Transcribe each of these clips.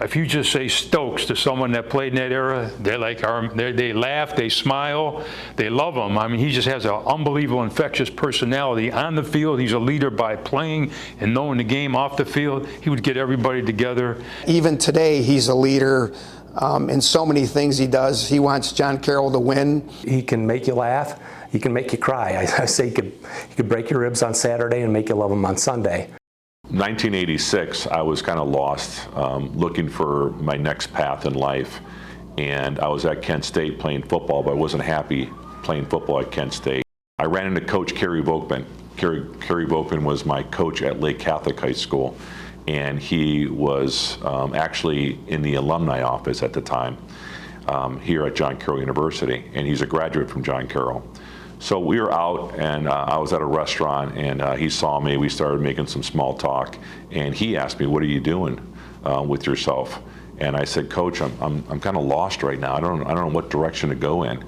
if you just say Stokes to someone that played in that era, they're like, they laugh, they smile, they love him. I mean, he just has an unbelievable, infectious personality on the field. He's a leader by playing and knowing the game off the field. He would get everybody together. Even today, he's a leader in so many things he does. He wants John Carroll to win. He can make you laugh. He can make you cry. I say he could break your ribs on Saturday and make you love him on Sunday. 1986, I was kind of lost, looking for my next path in life. And I was at Kent State playing football, but I wasn't happy playing football at Kent State. I ran into Coach Kerry Volkman. Kerry Volkman was my coach at Lake Catholic High School, and he was actually in the alumni office at the time here at John Carroll University, and he's a graduate from John Carroll. So we were out, and I was at a restaurant, and he saw me. We started making some small talk, and he asked me, "What are you doing with yourself?" And I said, "Coach, I'm kind of lost right now. I don't know what direction to go in."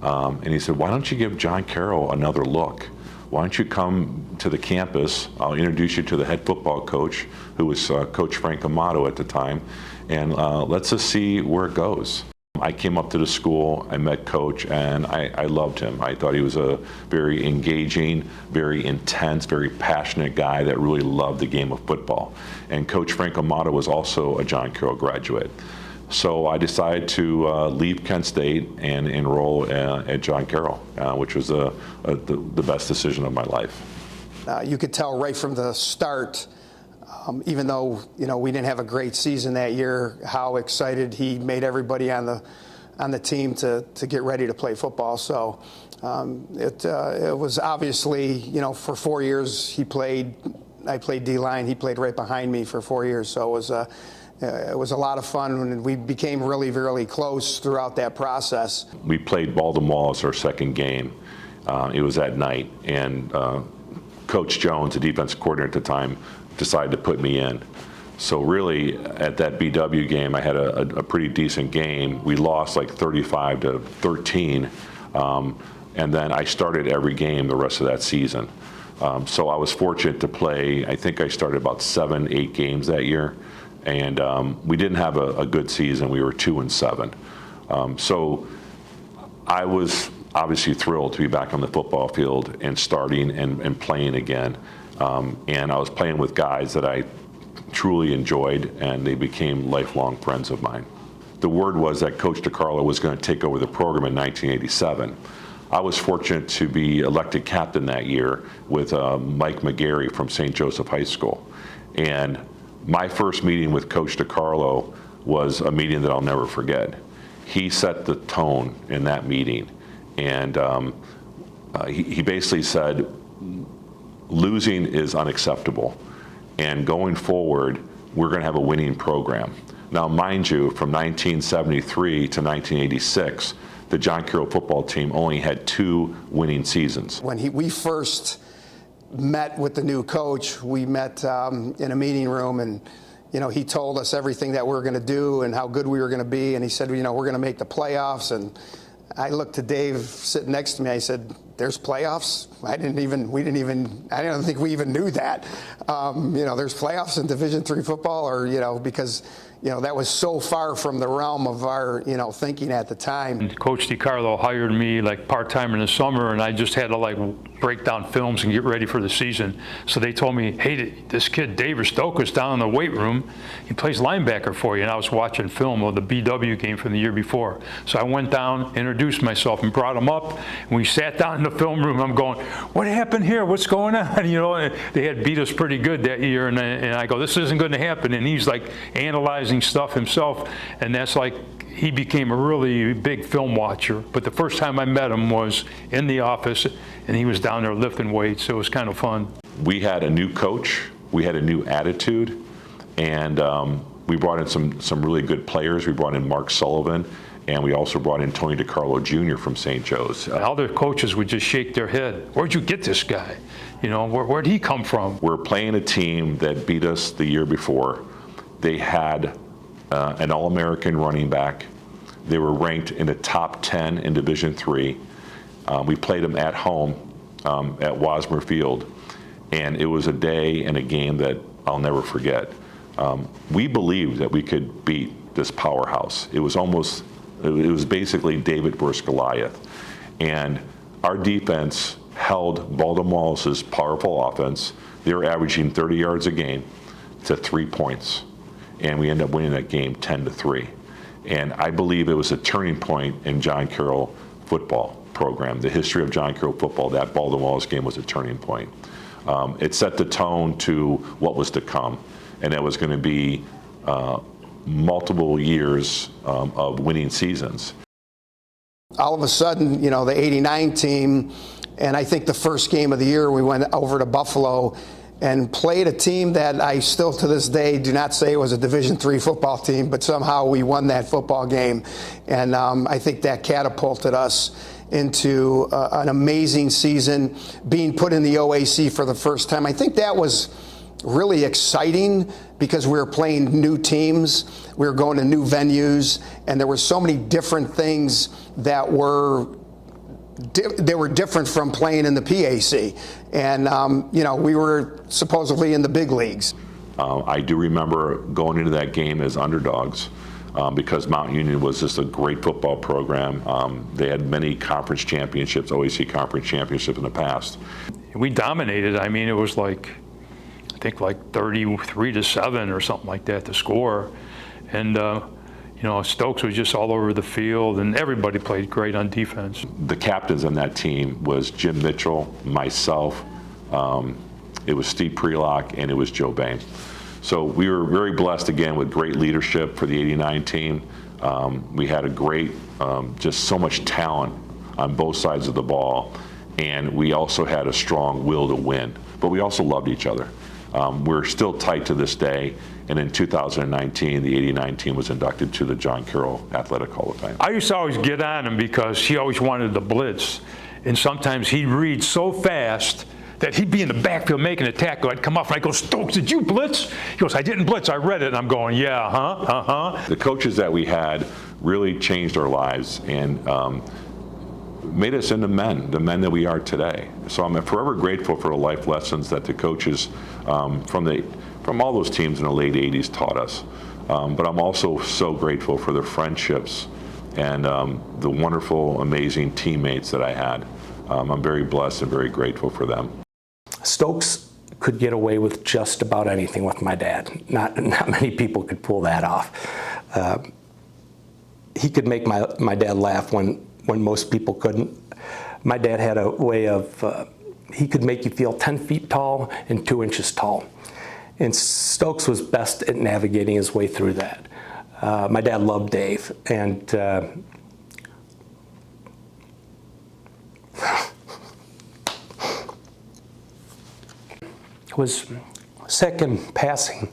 And he said, "Why don't you give John Carroll another look? Why don't you come to the campus? I'll introduce you to the head football coach, who was Coach Frank Amato at the time, and let's just see where it goes." I came up to the school, I met Coach, and I loved him. I thought he was a very engaging, very intense, very passionate guy that really loved the game of football. And Coach Frank Amato was also a John Carroll graduate. So I decided to leave Kent State and enroll at John Carroll, which was the best decision of my life. You could tell right from the start, even though we didn't have a great season that year, how excited he made everybody on the team to get ready to play football. So it was obviously, for 4 years I played D-line. He played right behind me for 4 years. So it was a lot of fun, and we became really, really close throughout that process. We played ball to ball as our second game. It was at night, and Coach Jones, the defense coordinator at the time, decided to put me in. So really, at that BW game, I had a pretty decent game. We lost like 35-13, and then I started every game the rest of that season. So I was fortunate to play. I think I started about 7-8 games that year, and we didn't have a good season. We were 2-7. So I was obviously thrilled to be back on the football field and starting and playing again. And I was playing with guys that I truly enjoyed, and they became lifelong friends of mine. The word was that Coach DiCarlo was going to take over the program in 1987. I was fortunate to be elected captain that year with Mike McGarry from St. Joseph High School. And my first meeting with Coach DiCarlo was a meeting that I'll never forget. He set the tone in that meeting, and he basically said, losing is unacceptable, and going forward, we're going to have a winning program. Now, mind you, from 1973 to 1986, the John Carroll football team only had 2 winning seasons. When we first met with the new coach, we met in a meeting room, and he told us everything that we were going to do and how good we were going to be, and he said, we're going to make the playoffs. And I looked to Dave sitting next to me. I said, "There's playoffs?" I don't think we even knew that. There's playoffs in Division III football, or because that was so far from the realm of our thinking at the time. And Coach DiCarlo hired me like part-time in the summer, and I just had to break down films and get ready for the season. So they told me, "Hey, this kid Dave Rastoka is down in the weight room. He plays linebacker for you." And I was watching film of the BW game from the year before. So I went down, introduced myself, and brought him up. And we sat down in the film room. I'm going, "What happened here? What's going on?" And they had beat us pretty good that year. And I go, "This isn't going to happen." And he's like analyzing stuff himself, and that's he became a really big film watcher. But the first time I met him was in the office, and he was down there lifting weights, so it was kind of fun. We had a new coach, we had a new attitude, and we brought in some really good players. We brought in Mark Sullivan, and we also brought in Tony DiCarlo Jr. from St. Joe's. Other coaches would just shake their head. "Where'd you get this guy? Where'd he come from?" We're playing a team that beat us the year before. They had an All-American running back. They were ranked in the top 10 in Division III. We played them at home at Wasmer Field, and it was a day and a game that I'll never forget. We believed that we could beat this powerhouse. It was basically David versus Goliath. And our defense held Baltimore's powerful offense. They were averaging 30 yards a game to 3 points. And we ended up winning that game 10-3. And I believe it was a turning point in John Carroll football program. The history of John Carroll football, that Baltimore's game was a turning point. It set the tone to what was to come. And that was going to be multiple years of winning seasons. All of a sudden, you know, the '89 team, and I think the first game of the year, we went over to Buffalo and played a team that I still to this day do not say was a Division III football team, but somehow we won that football game. And I think that catapulted us into an amazing season, being put in the OAC for the first time. I think that was really exciting because we were playing new teams, we were going to new venues, and there were so many different things that were different from playing in the PAC. And, you know, we were supposedly in the big leagues. I do remember going into that game as underdogs because Mount Union was just a great football program. They had many conference championships, OAC conference championships in the past. We dominated. I mean, it was like, I think like 33-7 or something like that to score. And, you know, Stokes was just all over the field, and everybody played great on defense. The captains on that team was Jim Mitchell, myself, it was Steve Prelock, and it was Joe Bain. So we were very blessed again with great leadership for the '89 team. We had a great, just so much talent on both sides of the ball, and we also had a strong will to win. But we also loved each other. We're still tight to this day, and in 2019, the '89 team was inducted to the John Carroll Athletic Hall of Fame. I used to always get on him because he always wanted the blitz, and sometimes he'd read so fast that he'd be in the backfield making a tackle. I'd come off and I'd go, "Stokes, did you blitz?" He goes, "I didn't blitz, I read it." And I'm going, "Yeah, The coaches that we had really changed our lives and made us into men, the men that we are today. So I'm forever grateful for the life lessons that the coaches from all those teams in the late '80s taught us. But I'm also so grateful for the friendships and the wonderful, amazing teammates that I had. I'm very blessed and very grateful for them. Stokes could get away with just about anything with my dad. Not many people could pull that off. He could make my dad laugh when most people couldn't. My dad had a way of, he could make you feel 10 feet tall and 2 inches tall. And Stokes was best at navigating his way through that. My dad loved Dave, and was sick and passing.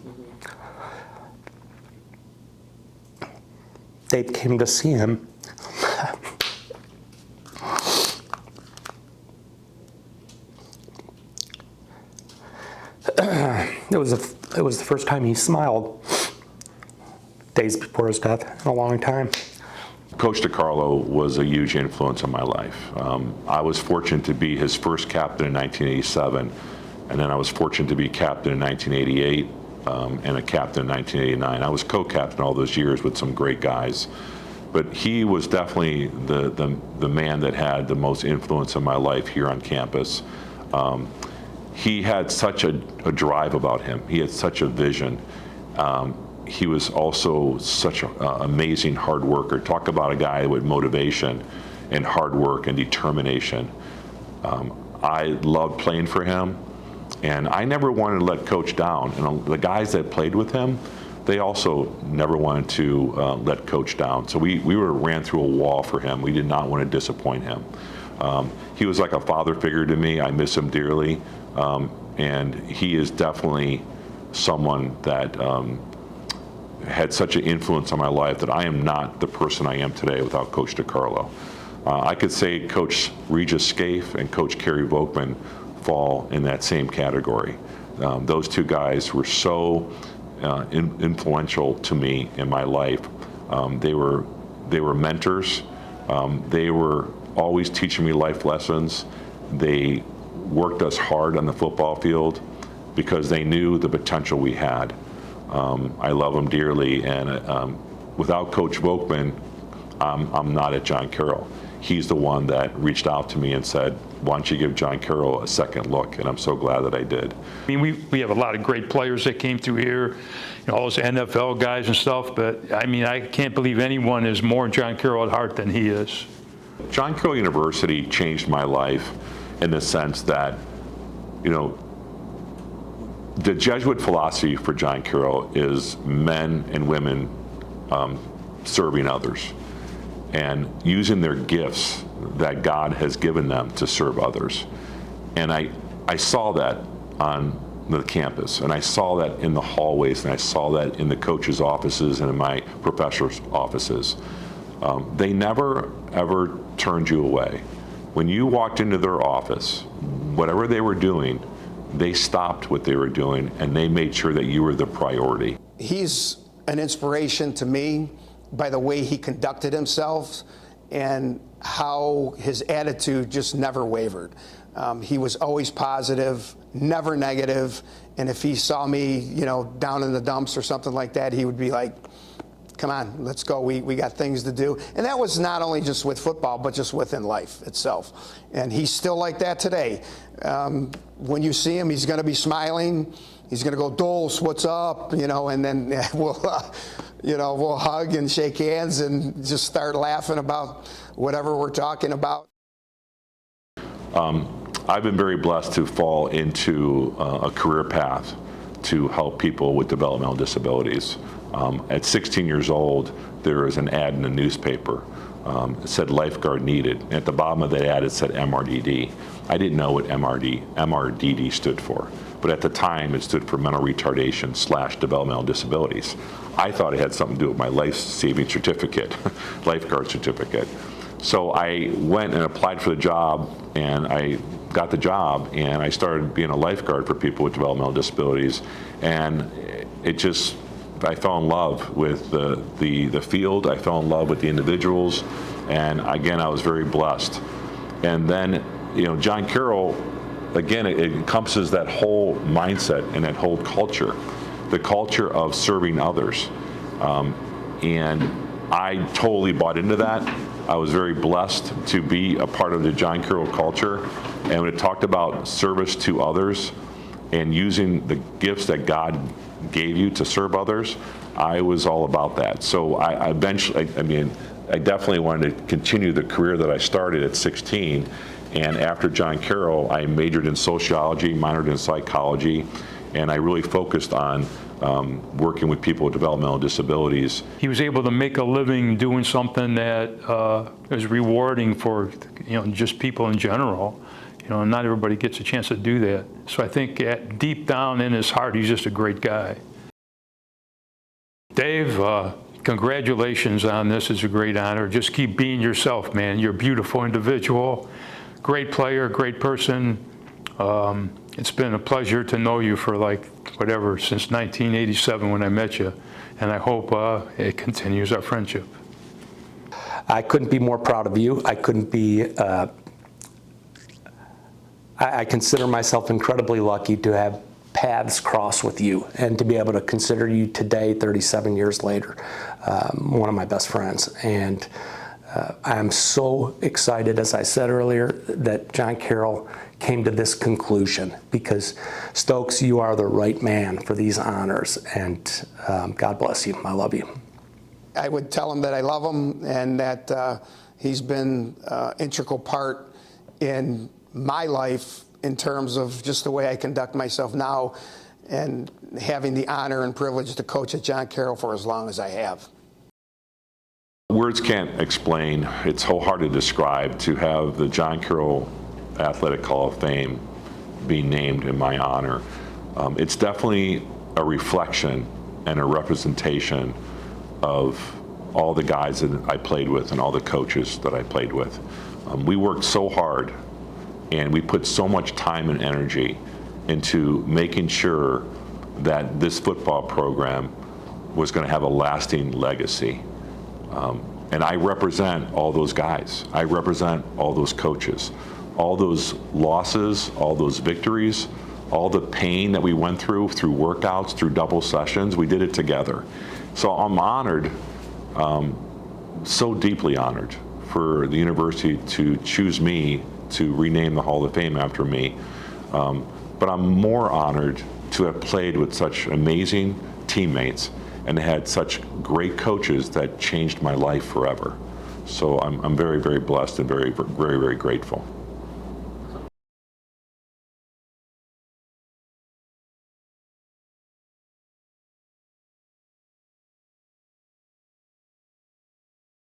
Dave came to see him. It was the first time he smiled days before his death in a long time. Coach DiCarlo was a huge influence on my life. I was fortunate to be his first captain in 1987, and then I was fortunate to be captain in 1988 and a captain in 1989. I was co-captain all those years with some great guys. But he was definitely the man that had the most influence in my life here on campus. He had such a drive about him. He had such a vision. He was also such an amazing hard worker. Talk about a guy with motivation and hard work and determination. I loved playing for him, and I never wanted to let Coach down. And the guys that played with him, they also never wanted to let Coach down. So we ran through a wall for him. We did not want to disappoint him. He was like a father figure to me. I miss him dearly. And he is definitely someone that had such an influence on my life that I am not the person I am today without Coach DiCarlo. I could say Coach Regis Scaife and Coach Kerry Volkman fall in that same category. Those two guys were so influential to me in my life. They were mentors. They were always teaching me life lessons. They worked us hard on the football field because they knew the potential we had. I love him dearly, and without Coach Volkman, I'm not at John Carroll. He's the one that reached out to me and said, why don't you give John Carroll a second look? And I'm so glad that I did. I mean, we have a lot of great players that came through here, all those NFL guys and stuff, but I mean, I can't believe anyone is more John Carroll at heart than he is. John Carroll University changed my life in the sense that, the Jesuit philosophy for John Carroll is men and women serving others and using their gifts that God has given them to serve others. And I saw that on the campus, and I saw that in the hallways, and I saw that in the coaches' offices and in my professors' offices. They never, ever turned you away. When you walked into their office, whatever they were doing, they stopped what they were doing, and they made sure that you were the priority. He's an inspiration to me by the way he conducted himself and how his attitude just never wavered. He was always positive, never negative, and if he saw me, down in the dumps or something like that, he would be like, come on, let's go. We got things to do. And that was not only just with football, but just within life itself. And he's still like that today. When you see him, he's going to be smiling. He's going to go, Dulce, what's up? And then we'll hug and shake hands and just start laughing about whatever we're talking about. I've been very blessed to fall into a career path to help people with developmental disabilities. At 16 years old, there was an ad in the newspaper. It said lifeguard needed. And at the bottom of that ad, it said MRDD. I didn't know what MRDD stood for. But at the time, it stood for mental retardation / developmental disabilities. I thought it had something to do with my life-saving certificate, lifeguard certificate. So I went and applied for the job, and I got the job, and I started being a lifeguard for people with developmental disabilities. And I fell in love with the field. I fell in love with the individuals, and again, I was very blessed. And then, John Carroll, again, it encompasses that whole mindset and that whole culture, the culture of serving others. And I totally bought into that. I was very blessed to be a part of the John Carroll culture. And when it talked about service to others and using the gifts that God gave you to serve others, I was all about that. So I definitely wanted to continue the career that I started at 16. And after John Carroll, I majored in sociology, minored in psychology, and I really focused on working with people with developmental disabilities. He was able to make a living doing something that is rewarding for just people in general. Not everybody gets a chance to do that. So I think deep down in his heart, he's just a great guy. Dave, congratulations on this. It's a great honor. Just keep being yourself, man. You're a beautiful individual, great player, great person. It's been a pleasure to know you for since 1987 when I met you. And I hope it continues our friendship. I couldn't be more proud of you. I couldn't be, I consider myself incredibly lucky to have paths cross with you and to be able to consider you today, 37 years later, one of my best friends. And I'm so excited, as I said earlier, that John Carroll came to this conclusion, because Stokes, you are the right man for these honors, and God bless you. I love you. I would tell him that I love him and that he's been an integral part in my life in terms of just the way I conduct myself now, and having the honor and privilege to coach at John Carroll for as long as I have. Words can't explain. It's so hard to describe to have the John Carroll Athletic Hall of Fame be named in my honor. It's definitely a reflection and a representation of all the guys that I played with and all the coaches that I played with. We worked so hard, and we put so much time and energy into making sure that this football program was going to have a lasting legacy. And I represent all those guys. I represent all those coaches. All those losses, all those victories, all the pain that we went through workouts, through double sessions, we did it together. So I'm honored, so deeply honored for the university to choose me to rename the Hall of Fame after me. But I'm more honored to have played with such amazing teammates and had such great coaches that changed my life forever. So I'm very, very blessed and very, very, very grateful.